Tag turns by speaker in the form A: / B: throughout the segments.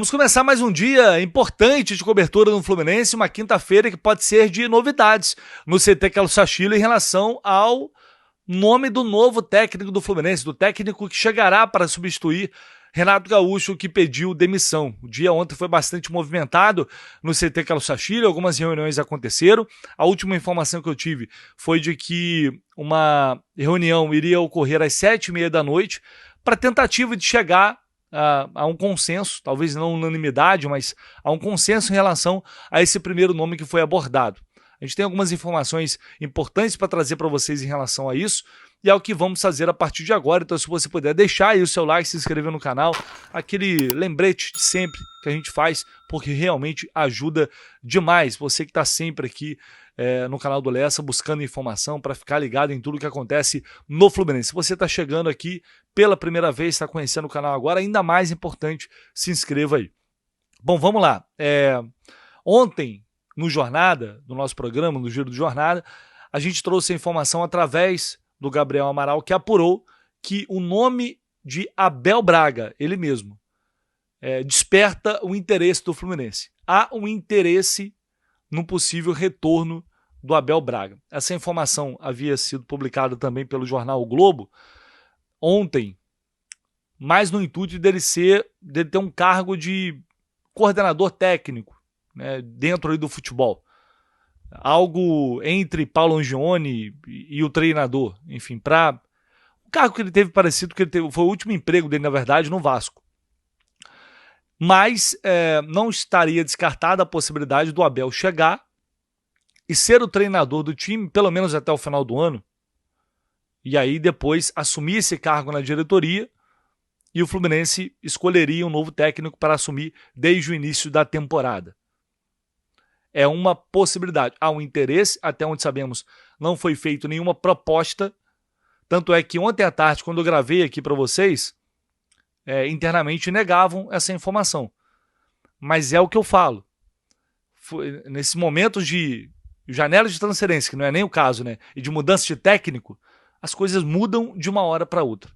A: Vamos começar mais um dia importante de cobertura no Fluminense, uma quinta-feira que pode ser de novidades no CT Carlos Sachilo em relação ao nome do novo técnico do Fluminense, do técnico que chegará para substituir Renato Gaúcho, que pediu demissão. O dia ontem foi bastante movimentado no CT Carlos Sachilo, algumas reuniões aconteceram. A última informação que eu tive foi de que uma reunião iria ocorrer às 7h30 da noite para tentativa de chegar a um consenso, talvez não unanimidade, mas a um consenso em relação a esse primeiro nome que foi abordado. A gente tem algumas informações importantes para trazer para vocês em relação a isso, e é o que vamos fazer a partir de agora. Então, se você puder deixar aí o seu like, se inscrever no canal, aquele lembrete de sempre que a gente faz, porque realmente ajuda demais. Você que está sempre aqui no canal do Lessa, buscando informação para ficar ligado em tudo que acontece no Fluminense. Se você está chegando aqui pela primeira vez, está conhecendo o canal agora, ainda mais importante, se inscreva aí. Bom, vamos lá. Ontem, no Jornada, no nosso programa, no Giro de Jornada, a gente trouxe a informação através do Gabriel Amaral, que apurou que o nome de Abel Braga, ele mesmo, desperta o interesse do Fluminense. Há um interesse no possível retorno do Abel Braga. Essa informação havia sido publicada também pelo jornal O Globo ontem, mas no intuito dele ter um cargo de coordenador técnico, né, dentro aí do futebol. Algo entre Paulo Angione e o treinador, enfim, para o cargo que ele teve parecido, que ele teve, foi o último emprego dele, na verdade, no Vasco. Mas não estaria descartada a possibilidade do Abel chegar e ser o treinador do time, pelo menos até o final do ano, e aí depois assumir esse cargo na diretoria, e o Fluminense escolheria um novo técnico para assumir desde o início da temporada. É uma possibilidade. Há um interesse, até onde sabemos, não foi feita nenhuma proposta. Tanto é que ontem à tarde, quando eu gravei aqui para vocês, internamente negavam essa informação. Mas é o que eu falo. Nesses momentos de janela de transferência, que não é nem o caso, né? E de mudança de técnico, as coisas mudam de uma hora para outra.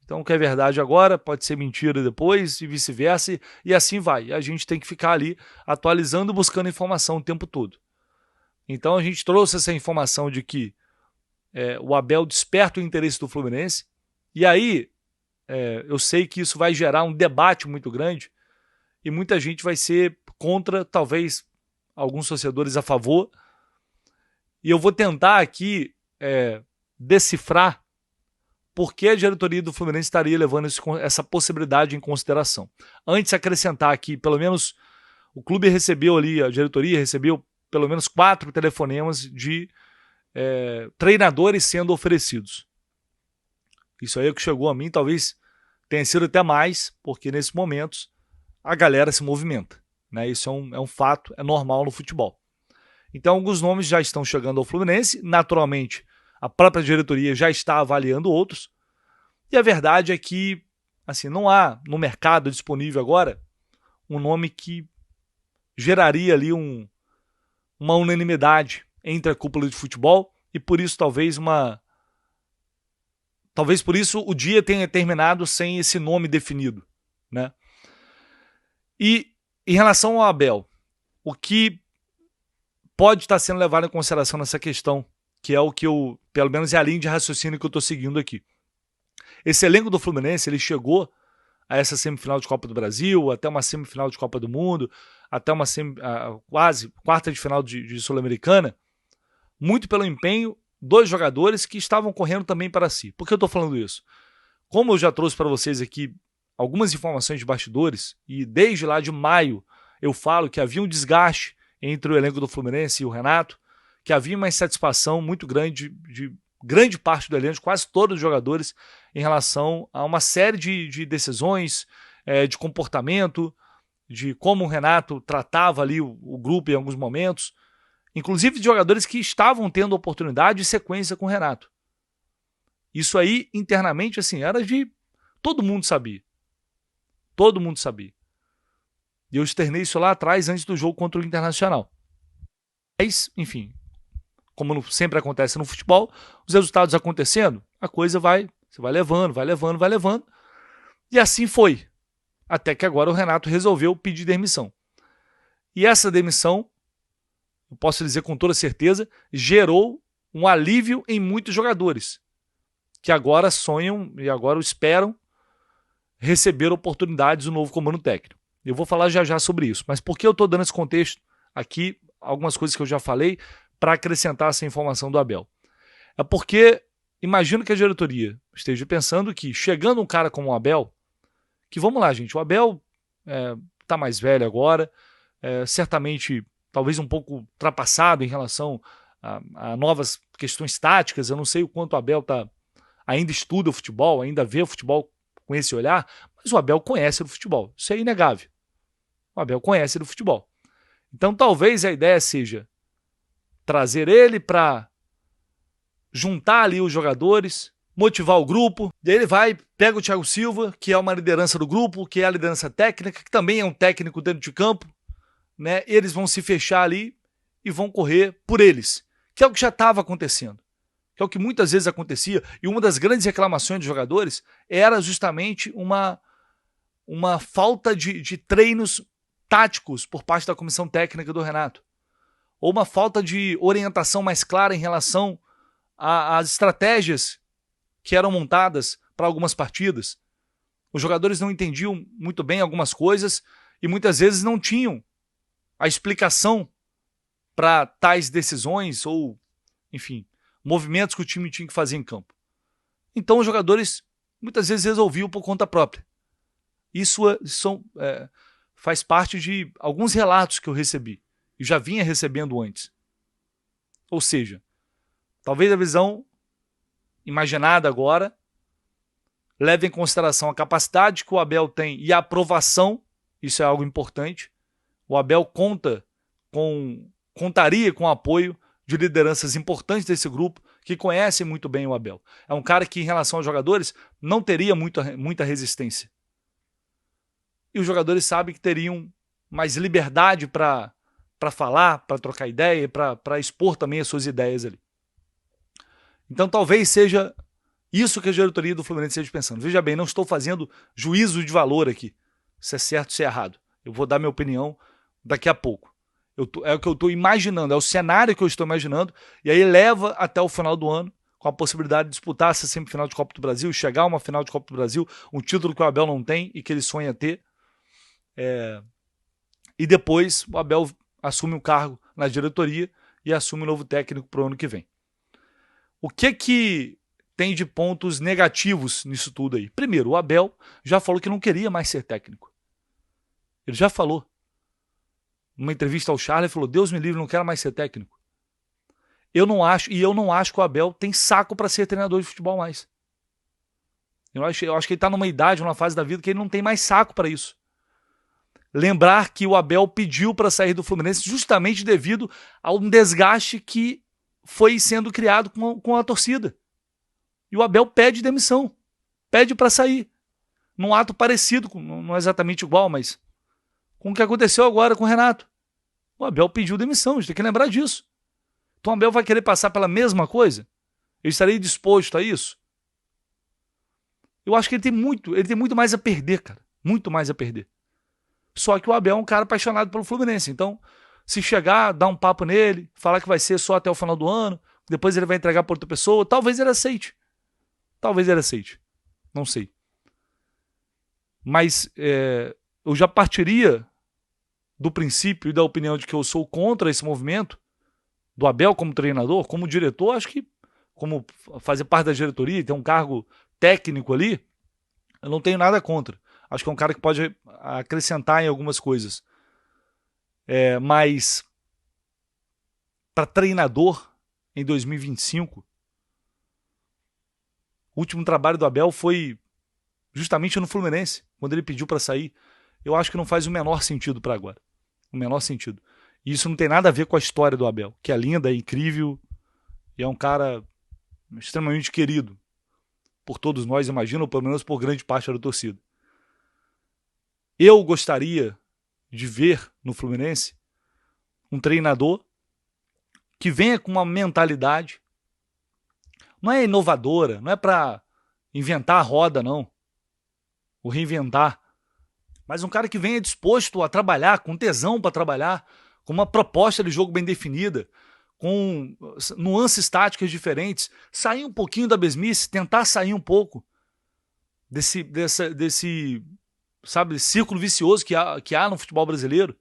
A: Então, o que é verdade agora pode ser mentira depois e vice-versa, e assim vai. A gente tem que ficar ali atualizando e buscando informação o tempo todo. Então, a gente trouxe essa informação de que o Abel desperta o interesse do Fluminense, e aí eu sei que isso vai gerar um debate muito grande, e muita gente vai ser contra, talvez alguns torcedores a favor, e eu vou tentar aqui decifrar por que a diretoria do Fluminense estaria levando essa possibilidade em consideração. Antes de acrescentar aqui, pelo menos o clube recebeu ali, a diretoria recebeu pelo menos 4 telefonemas de treinadores sendo oferecidos. Isso aí é o que chegou a mim, talvez tenha sido até mais, porque nesses momentos a galera se movimenta, né? Isso é um fato, é normal no futebol. Então alguns nomes já estão chegando ao Fluminense, naturalmente a própria diretoria já está avaliando outros, e a verdade é que assim, não há no mercado disponível agora um nome que geraria ali uma unanimidade entre a cúpula de futebol, e por isso talvez por isso o dia tenha terminado sem esse nome definido, né? E em relação ao Abel, o que pode estar sendo levado em consideração nessa questão, que é o que pelo menos é a linha de raciocínio que eu estou seguindo aqui. Esse elenco do Fluminense, ele chegou a essa semifinal de Copa do Brasil, até uma semifinal de Copa do Mundo, até uma quase quarta de final de Sul-Americana, muito pelo empenho dos jogadores que estavam correndo também para si. Por que eu estou falando isso? Como eu já trouxe para vocês aqui algumas informações de bastidores, e desde lá de maio eu falo que havia um desgaste entre o elenco do Fluminense e o Renato, que havia uma insatisfação muito grande de grande parte do elenco, quase todos os jogadores, em relação a uma série de decisões, de comportamento, de como o Renato tratava ali o grupo em alguns momentos, inclusive de jogadores que estavam tendo oportunidade e sequência com o Renato. Isso aí, internamente, assim, era de... todo mundo sabia. Todo mundo sabia. E eu externei isso lá atrás, antes do jogo contra o Internacional. Mas, enfim, como sempre acontece no futebol, os resultados acontecendo, a coisa você vai levando. E assim foi. Até que agora o Renato resolveu pedir demissão. E essa demissão, eu posso dizer com toda certeza, gerou um alívio em muitos jogadores, que agora sonham e agora esperam receber oportunidades no novo comando técnico. Eu vou falar já já sobre isso. Mas por que eu estou dando esse contexto aqui, algumas coisas que eu já falei, para acrescentar essa informação do Abel? É porque imagino que a diretoria esteja pensando que, chegando um cara como o Abel, que vamos lá, gente, o Abel está mais velho agora, certamente talvez um pouco ultrapassado em relação a novas questões táticas. Eu não sei o quanto o Abel ainda estuda o futebol, ainda vê o futebol com esse olhar, mas o Abel conhece do futebol, isso é inegável. O Abel conhece do futebol. Então talvez a ideia seja trazer ele para juntar ali os jogadores, motivar o grupo. Daí ele vai, pega o Thiago Silva, que é uma liderança do grupo, que é a liderança técnica, que também é um técnico dentro de campo, né? Eles vão se fechar ali e vão correr por eles, que é o que já estava acontecendo, que é o que muitas vezes acontecia. E uma das grandes reclamações dos jogadores era justamente uma falta de treinos táticos por parte da comissão técnica do Renato, ou uma falta de orientação mais clara em relação às estratégias que eram montadas para algumas partidas. Os jogadores não entendiam muito bem algumas coisas e muitas vezes não tinham a explicação para tais decisões ou, enfim, movimentos que o time tinha que fazer em campo. Então os jogadores muitas vezes resolviam por conta própria. Isso faz parte de alguns relatos que eu recebi e já vinha recebendo antes. Ou seja, talvez a visão imaginada agora leve em consideração a capacidade que o Abel tem e a aprovação, isso é algo importante. O Abel contaria com o apoio de lideranças importantes desse grupo que conhecem muito bem o Abel. É um cara que, em relação aos jogadores, não teria muita resistência. E os jogadores sabem que teriam mais liberdade para falar, para trocar ideia, para expor também as suas ideias ali. Então talvez seja isso que a diretoria do Fluminense esteja pensando. Veja bem, não estou fazendo juízo de valor aqui, se é certo ou se é errado. Eu vou dar minha opinião daqui a pouco. É o que eu estou imaginando, é o cenário que eu estou imaginando, e aí leva até o final do ano, com a possibilidade de disputar essa semifinal de Copa do Brasil, chegar a uma final de Copa do Brasil, um título que o Abel não tem e que ele sonha ter. E depois o Abel assume o cargo na diretoria e assume o novo técnico para o ano que vem. O que tem de pontos negativos nisso tudo aí? Primeiro, o Abel já falou que não queria mais ser técnico. Ele já falou. Numa entrevista ao Charlie, ele falou: Deus me livre, não quero mais ser técnico. Eu não acho que o Abel tem saco para ser treinador de futebol mais. Eu acho que ele está numa idade, numa fase da vida que ele não tem mais saco para isso. Lembrar que o Abel pediu para sair do Fluminense justamente devido a um desgaste que foi sendo criado com a torcida. E o Abel pede demissão, pede para sair. Num ato parecido, não é exatamente igual, mas com o que aconteceu agora com o Renato. O Abel pediu demissão, a gente tem que lembrar disso. Então o Abel vai querer passar pela mesma coisa? Ele estaria disposto a isso? Eu acho que ele tem muito mais a perder, cara. Muito mais a perder. Só que o Abel é um cara apaixonado pelo Fluminense. Então, se chegar, dar um papo nele, falar que vai ser só até o final do ano, depois ele vai entregar para outra pessoa, talvez ele aceite. Talvez ele aceite. Não sei. Mas eu já partiria do princípio e da opinião de que eu sou contra esse movimento do Abel como treinador, como diretor. Acho que, como fazer parte da diretoria e ter um cargo técnico ali, eu não tenho nada contra. Acho que é um cara que pode acrescentar em algumas coisas. Mas para treinador em 2025, o último trabalho do Abel foi justamente no Fluminense, quando ele pediu para sair. Eu acho que não faz o menor sentido para agora. O menor sentido. E isso não tem nada a ver com a história do Abel, que é linda, é incrível, e é um cara extremamente querido por todos nós, imagino, ou pelo menos por grande parte da torcida. Eu gostaria de ver no Fluminense um treinador que venha com uma mentalidade, não é inovadora, não é para inventar a roda, não, ou reinventar, mas um cara que venha disposto a trabalhar, com tesão para trabalhar, com uma proposta de jogo bem definida, com nuances táticas diferentes, sair um pouquinho da mesmice, tentar sair um pouco desse sabe, círculo vicioso que há no futebol brasileiro.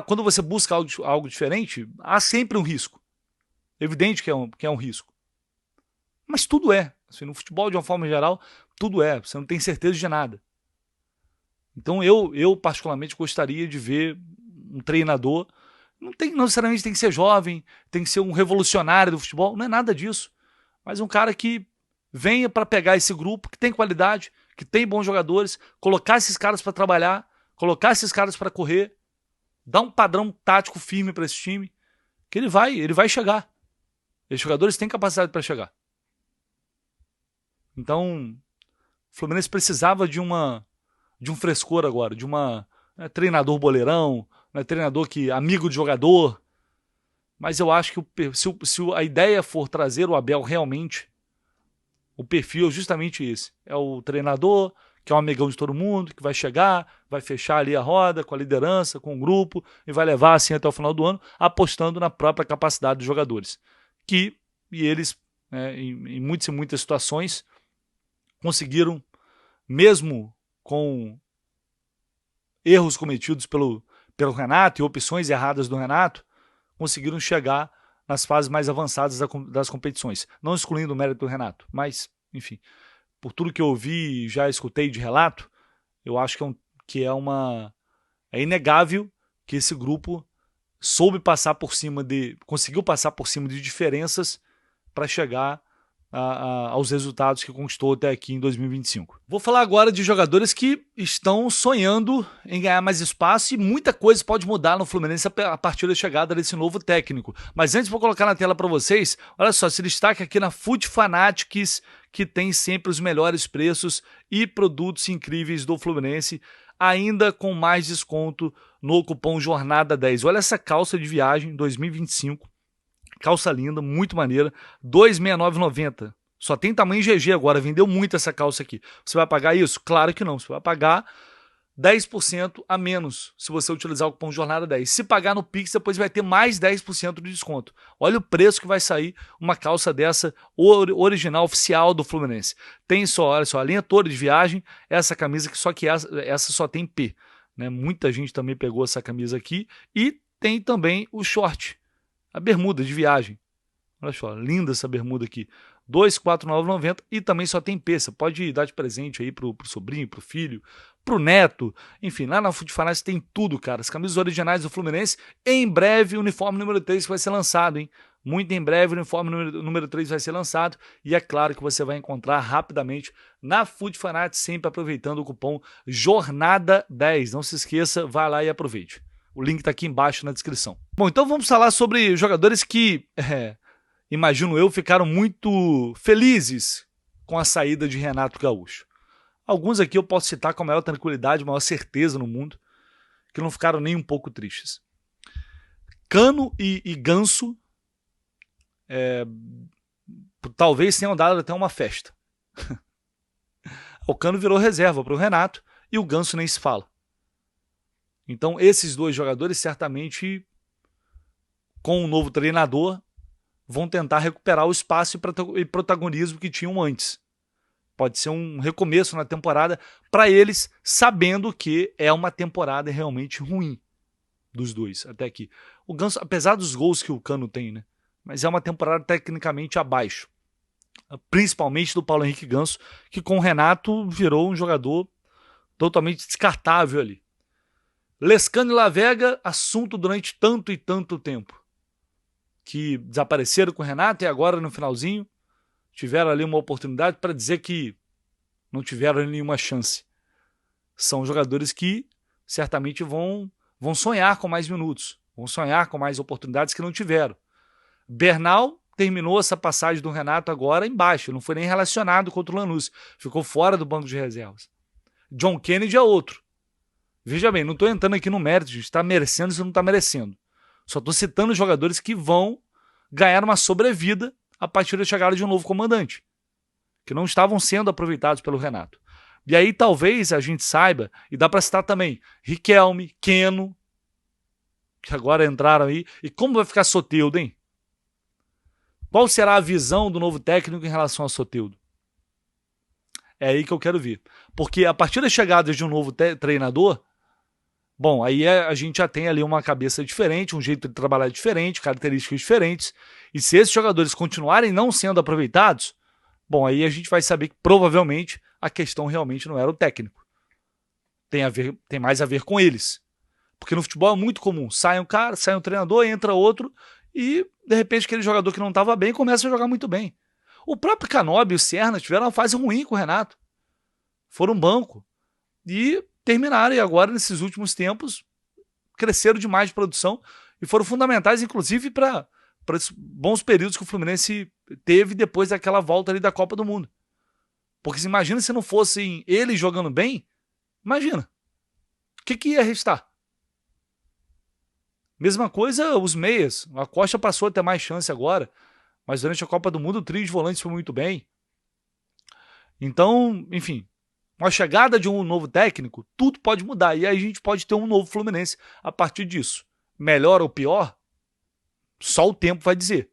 A: Quando você busca algo diferente, há sempre um risco. Evidente que é um risco. Mas tudo é. Assim, no futebol, de uma forma geral, tudo é. Você não tem certeza de nada. Então eu particularmente gostaria de ver um treinador. Não necessariamente tem que ser jovem, tem que ser um revolucionário do futebol, não é nada disso. Mas um cara que venha para pegar esse grupo, que tem qualidade, que tem bons jogadores, colocar esses caras para trabalhar, colocar esses caras para correr, dar um padrão tático firme para esse time, que ele vai chegar. Esses jogadores têm capacidade para chegar. Então, o Fluminense precisava de um frescor agora, de treinador boleirão, treinador amigo de jogador. Mas eu acho que se a ideia for trazer o Abel realmente, o perfil é justamente esse. É o treinador que é um amigão de todo mundo, que vai chegar, vai fechar ali a roda com a liderança, com o grupo, e vai levar assim até o final do ano, apostando na própria capacidade dos jogadores. E eles, em muitas e muitas situações, conseguiram, mesmo com erros cometidos pelo Renato e opções erradas do Renato, conseguiram chegar nas fases mais avançadas das competições. Não excluindo o mérito do Renato, mas, enfim, por tudo que eu ouvi e já escutei de relato, eu acho é inegável que esse grupo conseguiu passar por cima de diferenças para chegar aos resultados que conquistou até aqui em 2025. Vou falar agora de jogadores que estão sonhando em ganhar mais espaço e muita coisa pode mudar no Fluminense a partir da chegada desse novo técnico. Mas antes vou colocar na tela para vocês, olha só, se destaca aqui na Food Fanatics, que tem sempre os melhores preços e produtos incríveis do Fluminense, ainda com mais desconto no cupom Jornada 10. Olha essa calça de viagem 2025. Calça linda, muito maneira, R$ 269,90. Só tem tamanho GG agora, vendeu muito essa calça aqui. Você vai pagar isso? Claro que não, você vai pagar 10% a menos se você utilizar o cupom Jornada 10. Se pagar no Pix, depois vai ter mais 10% de desconto. Olha o preço que vai sair uma calça dessa original, oficial do Fluminense. Tem só, olha só, a linha toda de viagem, essa camisa que essa só tem P. Né? Muita gente também pegou essa camisa aqui. E tem também o short. A bermuda de viagem. Olha só, linda essa bermuda aqui. R$ 249,90 e também só tem P. Você pode dar de presente aí pro sobrinho, pro filho, pro neto. Enfim, lá na Food Fanatics tem tudo, cara. As camisas originais do Fluminense. Em breve, o uniforme número 3 vai ser lançado, hein? Muito em breve, o uniforme número 3 vai ser lançado. E é claro que você vai encontrar rapidamente na Food Fanatics, sempre aproveitando o cupom Jornada10. Não se esqueça, vai lá e aproveite. O link está aqui embaixo na descrição. Bom, então vamos falar sobre jogadores que, imagino eu, ficaram muito felizes com a saída de Renato Gaúcho. Alguns aqui eu posso citar com a maior tranquilidade, maior certeza no mundo, que não ficaram nem um pouco tristes. Cano e Ganso talvez tenham dado até uma festa. O Cano virou reserva para o Renato e o Ganso nem se fala. Então, esses dois jogadores, certamente, com um novo treinador, vão tentar recuperar o espaço e protagonismo que tinham antes. Pode ser um recomeço na temporada para eles, sabendo que é uma temporada realmente ruim dos dois até aqui. O Ganso, apesar dos gols que o Cano tem, né? Mas é uma temporada tecnicamente abaixo. Principalmente do Paulo Henrique Ganso, que com o Renato virou um jogador totalmente descartável ali. Lescano e Lavega, assunto durante tanto e tanto tempo. Que desapareceram com o Renato e agora no finalzinho tiveram ali uma oportunidade para dizer que não tiveram nenhuma chance. São jogadores que certamente vão sonhar com mais minutos, vão sonhar com mais oportunidades que não tiveram. Bernal terminou essa passagem do Renato agora embaixo, não foi nem relacionado contra o Lanús, ficou fora do banco de reservas. John Kennedy é outro. Veja bem, não estou entrando aqui no mérito, gente, está merecendo ou não está merecendo. Só estou citando jogadores que vão ganhar uma sobrevida a partir da chegada de um novo comandante, que não estavam sendo aproveitados pelo Renato. E aí talvez a gente saiba, e dá para citar também, Riquelme, Keno, que agora entraram aí. E como vai ficar Soteldo, hein? Qual será a visão do novo técnico em relação a Soteldo? É aí que eu quero ver. Porque a partir da chegada de um novo treinador, bom, aí a gente já tem ali uma cabeça diferente, um jeito de trabalhar diferente, características diferentes. E se esses jogadores continuarem não sendo aproveitados, bom, aí a gente vai saber que provavelmente a questão realmente não era o técnico. Tem mais a ver com eles. Porque no futebol é muito comum. Sai um cara, sai um treinador, entra outro e, de repente, aquele jogador que não estava bem começa a jogar muito bem. O próprio Canóbio e o Serna tiveram uma fase ruim com o Renato. Foram um banco. E terminaram, e agora, nesses últimos tempos, cresceram demais de produção e foram fundamentais, inclusive, para esses bons períodos que o Fluminense teve depois daquela volta ali da Copa do Mundo. Porque imagina se não fossem eles jogando bem, imagina. O que ia restar? Mesma coisa os meias. A Costa passou a ter mais chance agora, mas durante a Copa do Mundo o trio de volantes foi muito bem. Então, enfim, com a chegada de um novo técnico, tudo pode mudar. E aí a gente pode ter um novo Fluminense a partir disso. Melhor ou pior, só o tempo vai dizer.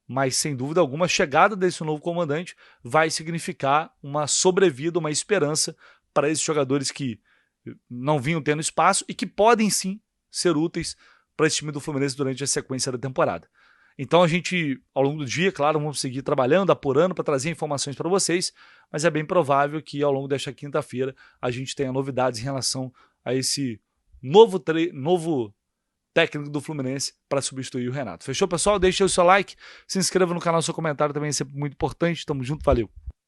A: Mas, sem dúvida alguma, a chegada desse novo comandante vai significar uma sobrevida, uma esperança para esses jogadores que não vinham tendo espaço e que podem sim ser úteis para esse time do Fluminense durante a sequência da temporada. Então a gente, ao longo do dia, claro, vamos seguir trabalhando, apurando para trazer informações para vocês, mas é bem provável que ao longo desta quinta-feira a gente tenha novidades em relação a esse novo técnico do Fluminense para substituir o Renato. Fechou, pessoal? Deixe o seu like, se inscreva no canal, seu comentário também é sempre muito importante. Tamo junto, valeu!